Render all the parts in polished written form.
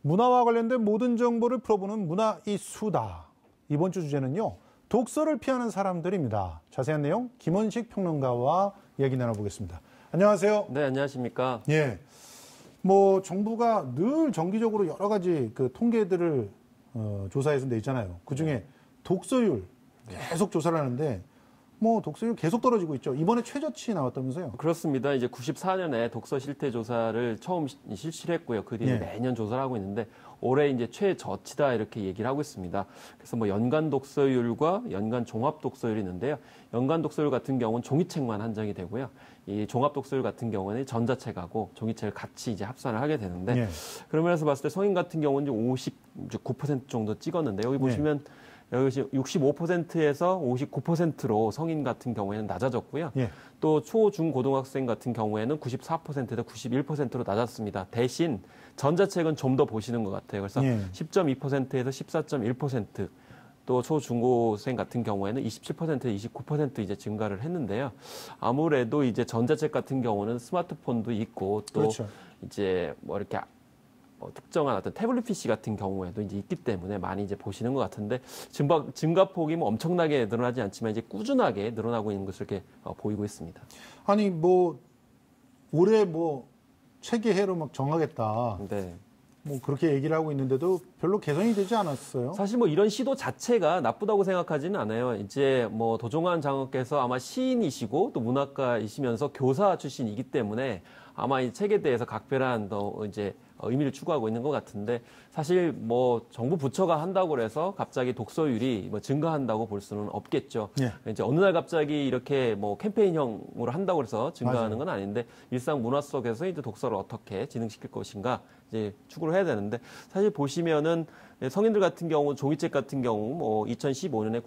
문화와 관련된 모든 정보를 풀어보는 문화 이 수다. 이번 주 주제는요. 독서를 피하는 사람들입니다. 자세한 내용 김원식 평론가와 얘기 나눠보겠습니다. 안녕하세요. 네, 안녕하십니까. 예. 정부가 늘 정기적으로 여러 가지 그 통계들을 조사해서 내 있잖아요. 그중에 독서율 계속 조사를 하는데 독서율 계속 떨어지고 있죠. 이번에 최저치 나왔다면서요? 그렇습니다. 이제 94년에 독서 실태 조사를 처음 실시를 했고요. 그 뒤에 매년 조사를 하고 있는데 올해 이제 최저치다 이렇게 얘기를 하고 있습니다. 그래서 연간 독서율과 연간 종합 독서율이 있는데요. 연간 독서율 같은 경우는 종이책만 한정이 되고요. 이 종합 독서율 같은 경우는 전자책하고 종이책을 같이 이제 합산을 하게 되는데 그런 면에서 봤을 때 성인 같은 경우는 59% 정도 찍었는데 여기 보시면 여기 65%에서 59%로 성인 같은 경우에는 낮아졌고요. 또 초, 중, 고등학생 같은 경우에는 94%에서 91%로 낮았습니다. 대신 전자책은 좀 더 보시는 것 같아요. 그래서 10.2%에서 14.1%, 또 초, 중고생 같은 경우에는 27%, 29% 이제 증가를 했는데요. 아무래도 이제 전자책 같은 경우는 스마트폰도 있고 또 그렇죠. 이제 이렇게 특정한 어떤 태블릿 PC 같은 경우에도 이제 있기 때문에 많이 이제 보시는 것 같은데 증가폭이 엄청나게 늘어나지 않지만 이제 꾸준하게 늘어나고 있는 것을 이렇게 보이고 있습니다. 아니 올해 책의 해로 정하겠다. 네. 그렇게 얘기를 하고 있는데도 별로 개선이 되지 않았어요. 사실 이런 시도 자체가 나쁘다고 생각하지는 않아요. 이제 도종환 장관께서 아마 시인이시고 또 문학가이시면서 교사 출신이기 때문에 아마 이 책에 대해서 각별한 이제 의미를 추구하고 있는 것 같은데 사실 정부 부처가 한다고 해서 갑자기 독서율이 증가한다고 볼 수는 없겠죠. 이제 어느 날 갑자기 이렇게 캠페인형으로 한다고 해서 증가하는 건 아닌데 일상 문화 속에서 이제 독서를 어떻게 진흥시킬 것인가 이제 추구를 해야 되는데 사실 보시면은 성인들 같은 경우 종이책 같은 경우 2015년에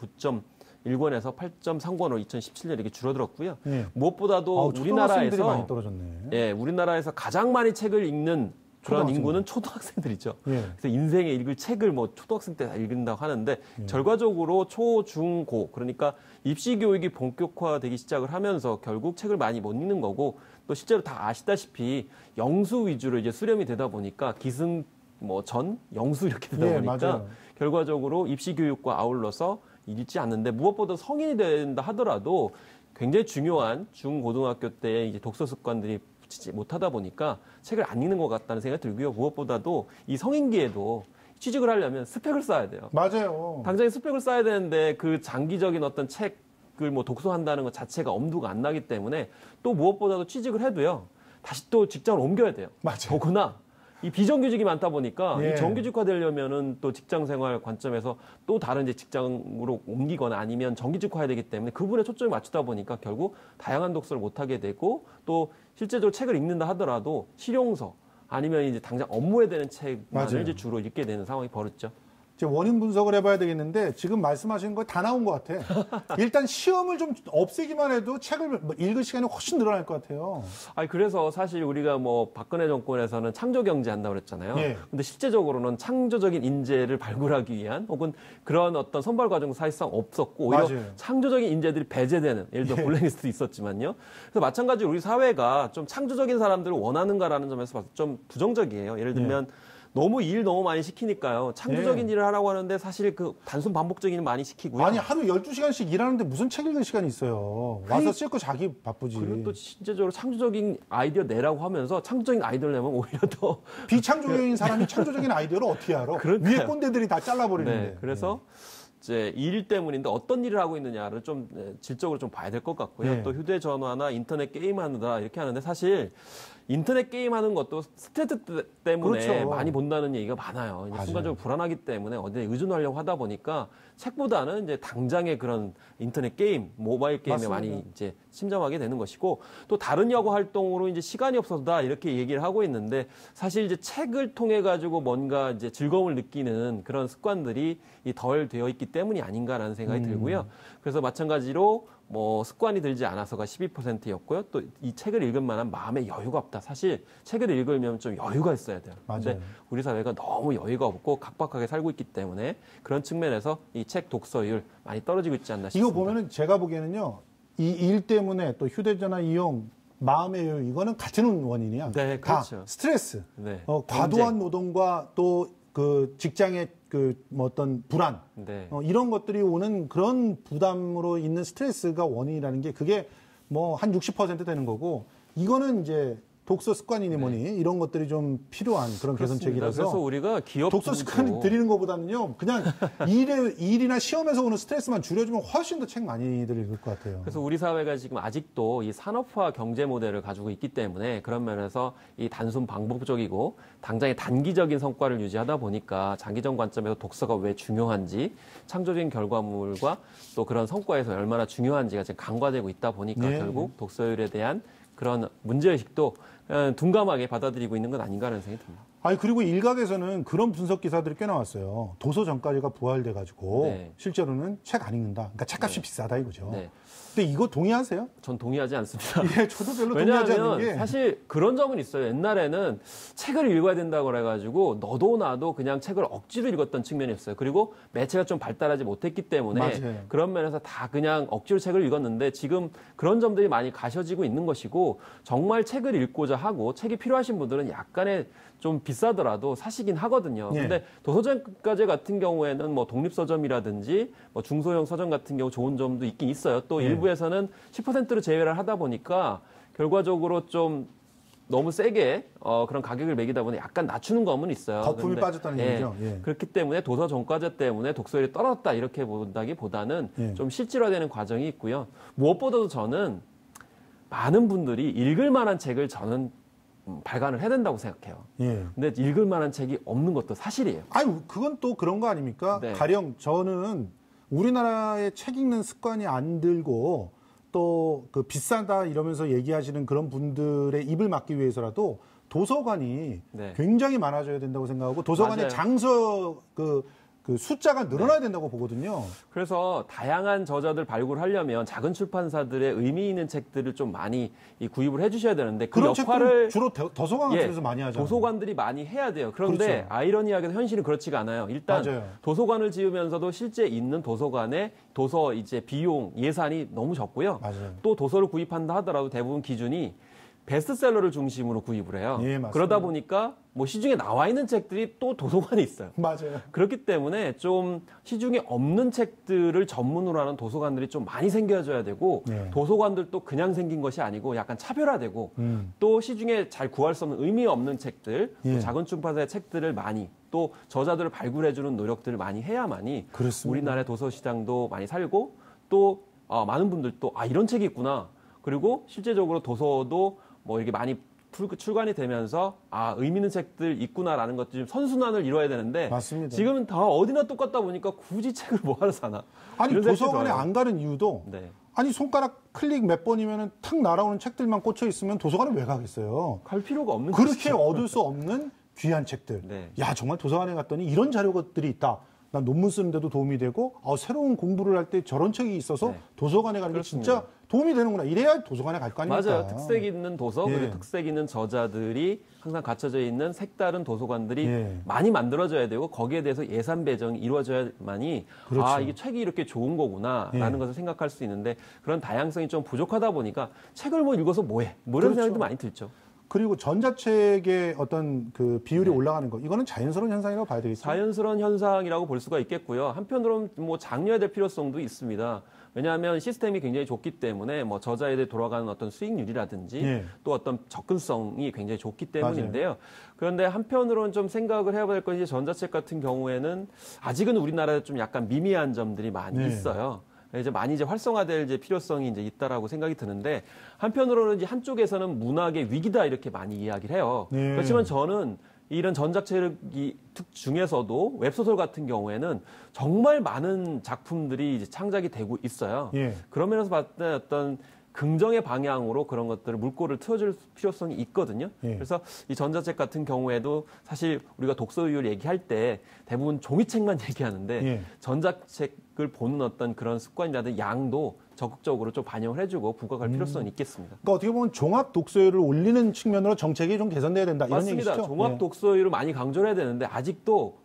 9.1권에서 8.3권으로 2017년 이렇게 줄어들었고요. 무엇보다도 우리나라에서 많이 떨어졌네. 우리나라에서 가장 많이 책을 읽는 그런 인구는 초등학생들이죠. 그래서 인생에 읽을 책을 초등학생 때 다 읽는다고 하는데 결과적으로 초, 중, 고 그러니까 입시 교육이 본격화되기 시작을 하면서 결국 책을 많이 못 읽는 거고 또 실제로 다 아시다시피 영수 위주로 이제 수렴이 되다 보니까 기승 전 영수 이렇게 되다 보니까 결과적으로 입시 교육과 아울러서 읽지 않는데 무엇보다 성인이 된다 하더라도 굉장히 중요한 중고등학교 때 이제 독서 습관들이 붙이지 못하다 보니까 책을 안 읽는 것 같다는 생각이 들고요. 무엇보다도 이 성인기에도 취직을 하려면 스펙을 쌓아야 돼요. 맞아요. 당장에 스펙을 쌓아야 되는데 그 장기적인 어떤 책을 독서한다는 것 자체가 엄두가 안 나기 때문에 또 무엇보다도 취직을 해도요. 다시 또 직장을 옮겨야 돼요. 맞아요. 더구나 이 비정규직이 많다 보니까 이 정규직화 되려면은 또 직장 생활 관점에서 또 다른 이제 직장으로 옮기거나 아니면 정규직화해야 되기 때문에 그분에 초점을 맞추다 보니까 결국 다양한 독서를 못 하게 되고 또 실제적으로 책을 읽는다 하더라도 실용서 아니면 이제 당장 업무에 되는 책만을 이제 주로 읽게 되는 상황이 벌어졌죠. 원인 분석을 해봐야 되겠는데 지금 말씀하신 거 다 나온 것 같아. 일단 시험을 좀 없애기만 해도 책을 읽을 시간이 훨씬 늘어날 것 같아요. 그래서 사실 우리가 박근혜 정권에서는 창조경제 한다고 그랬잖아요. 근데 실제적으로는 창조적인 인재를 발굴하기 위한 혹은 그런 어떤 선발 과정도 사실상 없었고 오히려 창조적인 인재들이 배제되는 예를 들어 블랙리스트도 있었지만요. 그래서 마찬가지로 우리 사회가 좀 창조적인 사람들을 원하는가라는 점에서 봐서 좀 부정적이에요. 예를 들면 너무 일 너무 많이 시키니까요. 창조적인 일을 하라고 하는데 사실 그 단순 반복적인 일 많이 시키고요. 아니 하루 12시간씩 일하는데 무슨 책 읽을 시간이 있어요. 와서 씻고 자기 바쁘지. 그리고 또 실제적으로 창조적인 아이디어 내라고 하면서 창조적인 아이디어를 내면 오히려 더 비창조적인 사람이 창조적인 아이디어를 어떻게 알아? 위에 꼰대들이 다 잘라버리는데. 그래서 이제 일 때문인데 어떤 일을 하고 있느냐를 좀 질적으로 좀 봐야 될 것 같고요. 또 휴대전화나 인터넷 게임하느라 이렇게 하는데 사실 인터넷 게임하는 것도 스트레스 때문에 많이 본다는 얘기가 많아요. 순간적으로 불안하기 때문에 어디에 의존하려고 하다 보니까 책보다는 이제 당장의 그런 인터넷 게임, 모바일 게임에 많이 이제 침잠하게 되는 것이고 또 다른 여가 활동으로 이제 시간이 없어서다 이렇게 얘기를 하고 있는데 사실 이제 책을 통해 가지고 뭔가 이제 즐거움을 느끼는 그런 습관들이 덜 되어 있기 때문이 아닌가라는 생각이 들고요. 그래서 마찬가지로 습관이 들지 않아서가 12%였고요. 또 이 책을 읽을 만한 마음의 여유가 없다. 사실 책을 읽으면 좀 여유가 있어야 돼요. 근데 우리 사회가 너무 여유가 없고 각박하게 살고 있기 때문에 그런 측면에서 이 책 독서율 많이 떨어지고 있지 않나 싶습니다. 이거 보면은 제가 보기에는요. 이 일 때문에 또 휴대전화 이용 마음의 여유 이거는 같은 원인이야. 네, 그렇죠. 다 스트레스, 네. 과도한 노동과 또 그 직장의 그 뭐 어떤 불안, 네. 이런 것들이 오는 그런 부담으로 있는 스트레스가 원인이라는 게 그게 뭐 한 60% 되는 거고 이거는 이제 독서 습관이니 뭐니 이런 것들이 좀 필요한 그런 개선책이라서 그래서 우리가 기업 독서 습관 들이는 것보다는요 그냥 일이나 시험에서 오는 스트레스만 줄여주면 훨씬 더 책 많이들 읽을 것 같아요. 그래서 우리 사회가 지금 아직도 이 산업화 경제 모델을 가지고 있기 때문에 그런 면에서 이 단순 반복적이고 당장의 단기적인 성과를 유지하다 보니까 장기적 관점에서 독서가 왜 중요한지 창조적인 결과물과 또 그런 성과에서 얼마나 중요한지가 지금 간과되고 있다 보니까 네. 결국 독서율에 대한 그런 문제의식도 둔감하게 받아들이고 있는 건 아닌가 하는 생각이 듭니다. 아니 그리고 일각에서는 그런 분석 기사들이 꽤 나왔어요. 도서 정가제가 부활돼 가지고 네. 실제로는 책 안 읽는다. 그러니까 책값이 비싸다 이거죠. 네. 근데 이거 동의하세요? 전 동의하지 않습니다. 예, 저도 별로 동의하지 않는 왜냐하면 게 사실 그런 점은 있어요. 옛날에는 책을 읽어야 된다고 그래가지고 너도 나도 그냥 책을 억지로 읽었던 측면이 있어요. 그리고 매체가 좀 발달하지 못했기 때문에 맞아요. 그런 면에서 다 그냥 억지로 책을 읽었는데 지금 그런 점들이 많이 가셔지고 있는 것이고 정말 책을 읽고자 하고 책이 필요하신 분들은 약간의 좀 비싸더라도 사시긴 하거든요. 예. 근데 도서정가제 같은 경우에는 뭐 독립서점이라든지 뭐 중소형 서점 같은 경우 좋은 점도 있긴 있어요. 또 예. 일부에서는 10%로 제외를 하다 보니까 결과적으로 좀 너무 세게 그런 가격을 매기다 보니 약간 낮추는 감은 있어요. 거품이 근데, 빠졌다는 얘기죠. 예. 그렇기 때문에 도서 정가제 때문에 독서율이 떨어졌다 이렇게 본다기보다는 예. 좀 실질화되는 과정이 있고요. 무엇보다도 저는 많은 분들이 읽을 만한 책을 저는 발간을 해야 된다고 생각해요. 예. 근데 읽을 만한 책이 없는 것도 사실이에요. 아니 그건 또 그런 거 아닙니까? 네. 가령 저는 우리나라의 책 읽는 습관이 안 들고 또 그 비싸다 이러면서 얘기하시는 그런 분들의 입을 막기 위해서라도 도서관이 네. 굉장히 많아져야 된다고 생각하고 도서관의 맞아요. 장서 그 숫자가 늘어나야 된다고 보거든요. 그래서 다양한 저자들 발굴하려면 작은 출판사들의 의미 있는 책들을 좀 많이 구입을 해주셔야 되는데 그 그런 역할을 책들은 주로 도서관 같은 예, 데서 많이 하잖아요. 도서관들이 많이 해야 돼요. 그런데 그렇죠. 아이러니하게도 현실은 그렇지가 않아요. 일단 맞아요. 도서관을 지으면서도 실제 있는 도서관의 도서 이제 비용 예산이 너무 적고요. 맞아요. 또 도서를 구입한다 하더라도 대부분 기준이 베스트셀러를 중심으로 구입을 해요. 예, 맞습니다. 그러다 보니까 뭐 시중에 나와 있는 책들이 또 도서관에 있어요. 맞아요. 그렇기 때문에 좀 시중에 없는 책들을 전문으로 하는 도서관들이 좀 많이 생겨져야 되고 네. 도서관들도 그냥 생긴 것이 아니고 약간 차별화되고 또 시중에 잘 구할 수 없는 의미 없는 책들, 예. 또 작은 출판사의 책들을 많이 또 저자들을 발굴해주는 노력들을 많이 해야만이 그렇습니다. 우리나라의 도서 시장도 많이 살고 또 많은 분들도 이런 책이 있구나. 그리고 실제적으로 도서도 뭐 이렇게 많이 출간이 되면서 의미 있는 책들 있구나라는 것들 좀 선순환을 이뤄야 되는데 맞습니다. 지금은 다 어디나 똑같다 보니까 굳이 책을 뭐하러 사나? 아니 이런 생각이 도서관에 들어요. 안 가는 이유도 네. 아니 손가락 클릭 몇 번이면은 탁 날아오는 책들만 꽂혀 있으면 도서관에 왜 가겠어요? 갈 필요가 없는 그렇게 것이죠. 얻을 수 없는 귀한 책들. 네. 야 정말 도서관에 갔더니 이런 자료들이 있다. 난 논문 쓰는데도 도움이 되고 새로운 공부를 할 때 저런 책이 있어서 네. 도서관에 가는 게 그렇습니다. 진짜 도움이 되는구나. 이래야 도서관에 갈 거 아닙니까? 맞아요. 특색 있는 도서, 예. 그리고 특색 있는 저자들이 항상 갖춰져 있는 색다른 도서관들이 예. 많이 만들어져야 되고 거기에 대해서 예산 배정이 이루어져야만이 그렇죠. 이게 책이 이렇게 좋은 거구나라는 예. 것을 생각할 수 있는데 그런 다양성이 좀 부족하다 보니까 책을 뭐 읽어서 뭐해? 뭐 이런 그렇죠. 생각도 많이 들죠. 그리고 전자책의 어떤 그 비율이 올라가는 거 이거는 자연스러운 현상이라고 봐야 되겠죠. 자연스러운 현상이라고 볼 수가 있겠고요. 한편으로는 뭐 장려해야 될 필요성도 있습니다. 왜냐하면 시스템이 굉장히 좋기 때문에 뭐 저자에 대해 돌아가는 어떤 수익률이라든지 예. 또 어떤 접근성이 굉장히 좋기 때문인데요. 그런데 한편으로는 좀 생각을 해야 될 것이 전자책 같은 경우에는 아직은 우리나라에 좀 약간 미미한 점들이 많이 네. 있어요. 이제 많이 이제 활성화될 이제 필요성이 이제 있다라고 생각이 드는데 한편으로는 이제 한쪽에서는 문학의 위기다 이렇게 많이 이야기를 해요. 네. 그렇지만 저는 이런 전자책 중에서도 웹소설 같은 경우에는 정말 많은 작품들이 이제 창작이 되고 있어요. 예. 그런 면에서 봤을 때 어떤 긍정의 방향으로 그런 것들을 물꼬를 트워줄 필요성이 있거든요. 예. 그래서 이 전자책 같은 경우에도 사실 우리가 독서율 얘기할 때 대부분 종이책만 얘기하는데 예. 전자책을 보는 어떤 그런 습관이라든지 양도 적극적으로 좀 반영을 해주고 부각할 필요성이 있겠습니다. 그러니까 어떻게 보면 종합 독서율을 올리는 측면으로 정책이 좀 개선돼야 된다 이런 맞습니다. 얘기시죠? 종합 예. 독서율을 많이 강조를 해야 되는데 아직도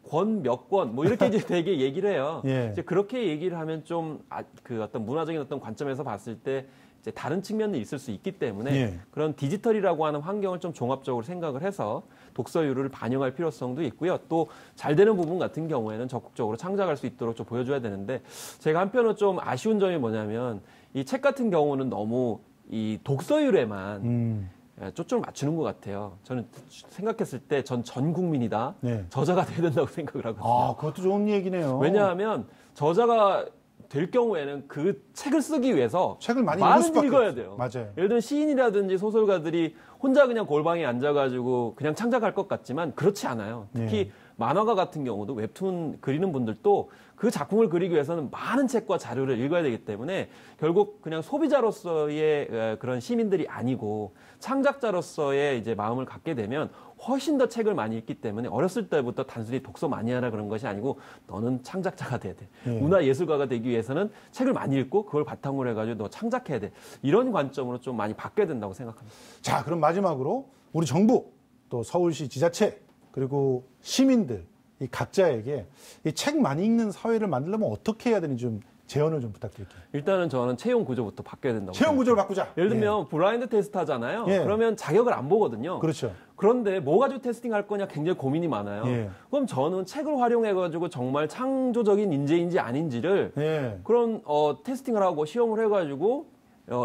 몇 권 뭐 이렇게 이제 되게 얘기를 해요. 예. 이제 그렇게 얘기를 하면 좀 그 어떤 문화적인 어떤 관점에서 봤을 때 이제 다른 측면이 있을 수 있기 때문에 예. 그런 디지털이라고 하는 환경을 좀 종합적으로 생각을 해서 독서율을 반영할 필요성도 있고요. 또 잘 되는 부분 같은 경우에는 적극적으로 창작할 수 있도록 좀 보여줘야 되는데 제가 한편으로 좀 아쉬운 점이 뭐냐면 이 책 같은 경우는 너무 이 독서율에만 초점을 맞추는 것 같아요. 저는 생각했을 때 전 국민이 다 네. 저자가 돼야 된다고 생각을 하거든요. 아, 그것도 좋은 얘기네요. 왜냐하면 저자가 될 경우에는 그 책을 쓰기 위해서 책을 많이 읽을 수밖에 읽어야 없어요. 돼요. 맞아요. 예를 들면 시인이라든지 소설가들이 혼자 그냥 골방에 앉아가지고 그냥 창작할 것 같지만 그렇지 않아요. 특히 만화가 같은 경우도 웹툰 그리는 분들도 그 작품을 그리기 위해서는 많은 책과 자료를 읽어야 되기 때문에 결국 그냥 소비자로서의 그런 시민들이 아니고 창작자로서의 이제 마음을 갖게 되면 훨씬 더 책을 많이 읽기 때문에 어렸을 때부터 단순히 독서 많이 하라 그런 것이 아니고 너는 창작자가 돼야 돼. 문화예술가가 되기 위해서는 책을 많이 읽고 그걸 바탕으로 해가지고 너 창작해야 돼. 이런 관점으로 좀 많이 바뀌어야 된다고 생각합니다. 자, 그럼 마지막으로 우리 정부, 또 서울시 지자체, 그리고 시민들, 이 각자에게 이 책 많이 읽는 사회를 만들려면 어떻게 해야 되는지 좀 제언을 좀 부탁드릴게요. 일단은 저는 채용 구조부터 바뀌어야 된다고 채용 구조를 바꾸자. 예를 들면 블라인드 테스트 하잖아요. 예. 그러면 자격을 안 보거든요. 그렇죠. 그런데 뭐 가지고 테스팅 할 거냐 굉장히 고민이 많아요. 예. 그럼 저는 책을 활용해가지고 정말 창조적인 인재인지 아닌지를 예. 그런 테스팅을 하고 시험을 해가지고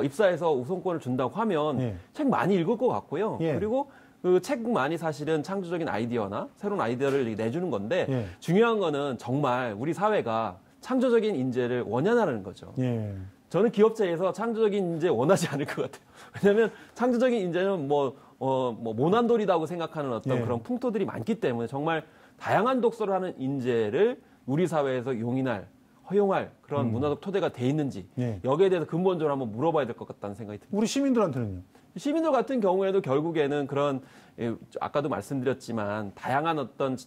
입사해서 우선권을 준다고 하면 예. 책 많이 읽을 것 같고요. 예. 그리고 그 책만이 사실은 창조적인 아이디어나 새로운 아이디어를 내주는 건데 예. 중요한 거는 정말 우리 사회가 창조적인 인재를 원하는 거죠. 예. 저는 기업체에서 창조적인 인재 원하지 않을 것 같아요. 왜냐하면 창조적인 인재는 모난돌이라고 생각하는 어떤 예. 그런 풍토들이 많기 때문에 정말 다양한 독서를 하는 인재를 우리 사회에서 용인할, 허용할 그런 문화적 토대가 돼 있는지 예. 여기에 대해서 근본적으로 한번 물어봐야 될 것 같다는 생각이 듭니다. 우리 시민들한테는요? 시민들 같은 경우에도 결국에는 그런 아까도 말씀드렸지만 다양한 어떤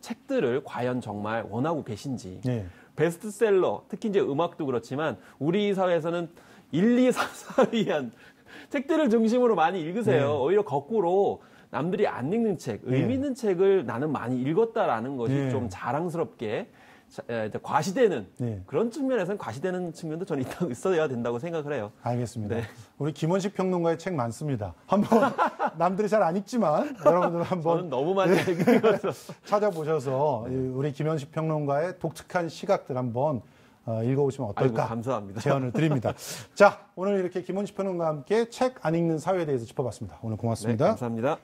책들을 과연 정말 원하고 계신지 예. 베스트셀러, 특히 이제 음악도 그렇지만 우리 사회에서는 1, 2, 3, 4위한 책들을 중심으로 많이 읽으세요. 네. 오히려 거꾸로 남들이 안 읽는 책, 의미 있는 책을 나는 많이 읽었다라는 것이 네. 좀 자랑스럽게 과시되는 네. 그런 측면에서는 과시되는 측면도 저는 있어야 된다고 생각을 해요. 알겠습니다. 네. 우리 김원식 평론가의 책 많습니다. 한번 남들이 잘 안 읽지만 여러분들 한번 저는 너무 많이 읽어서 찾아보셔서 우리 김원식 평론가의 독특한 시각들 한번 읽어보시면 어떨까? 아이고, 감사합니다. 제안을 드립니다. 자, 오늘 이렇게 김원식 평론가와 함께 책 안 읽는 사회에 대해서 짚어봤습니다. 오늘 네, 고맙습니다. 감사합니다.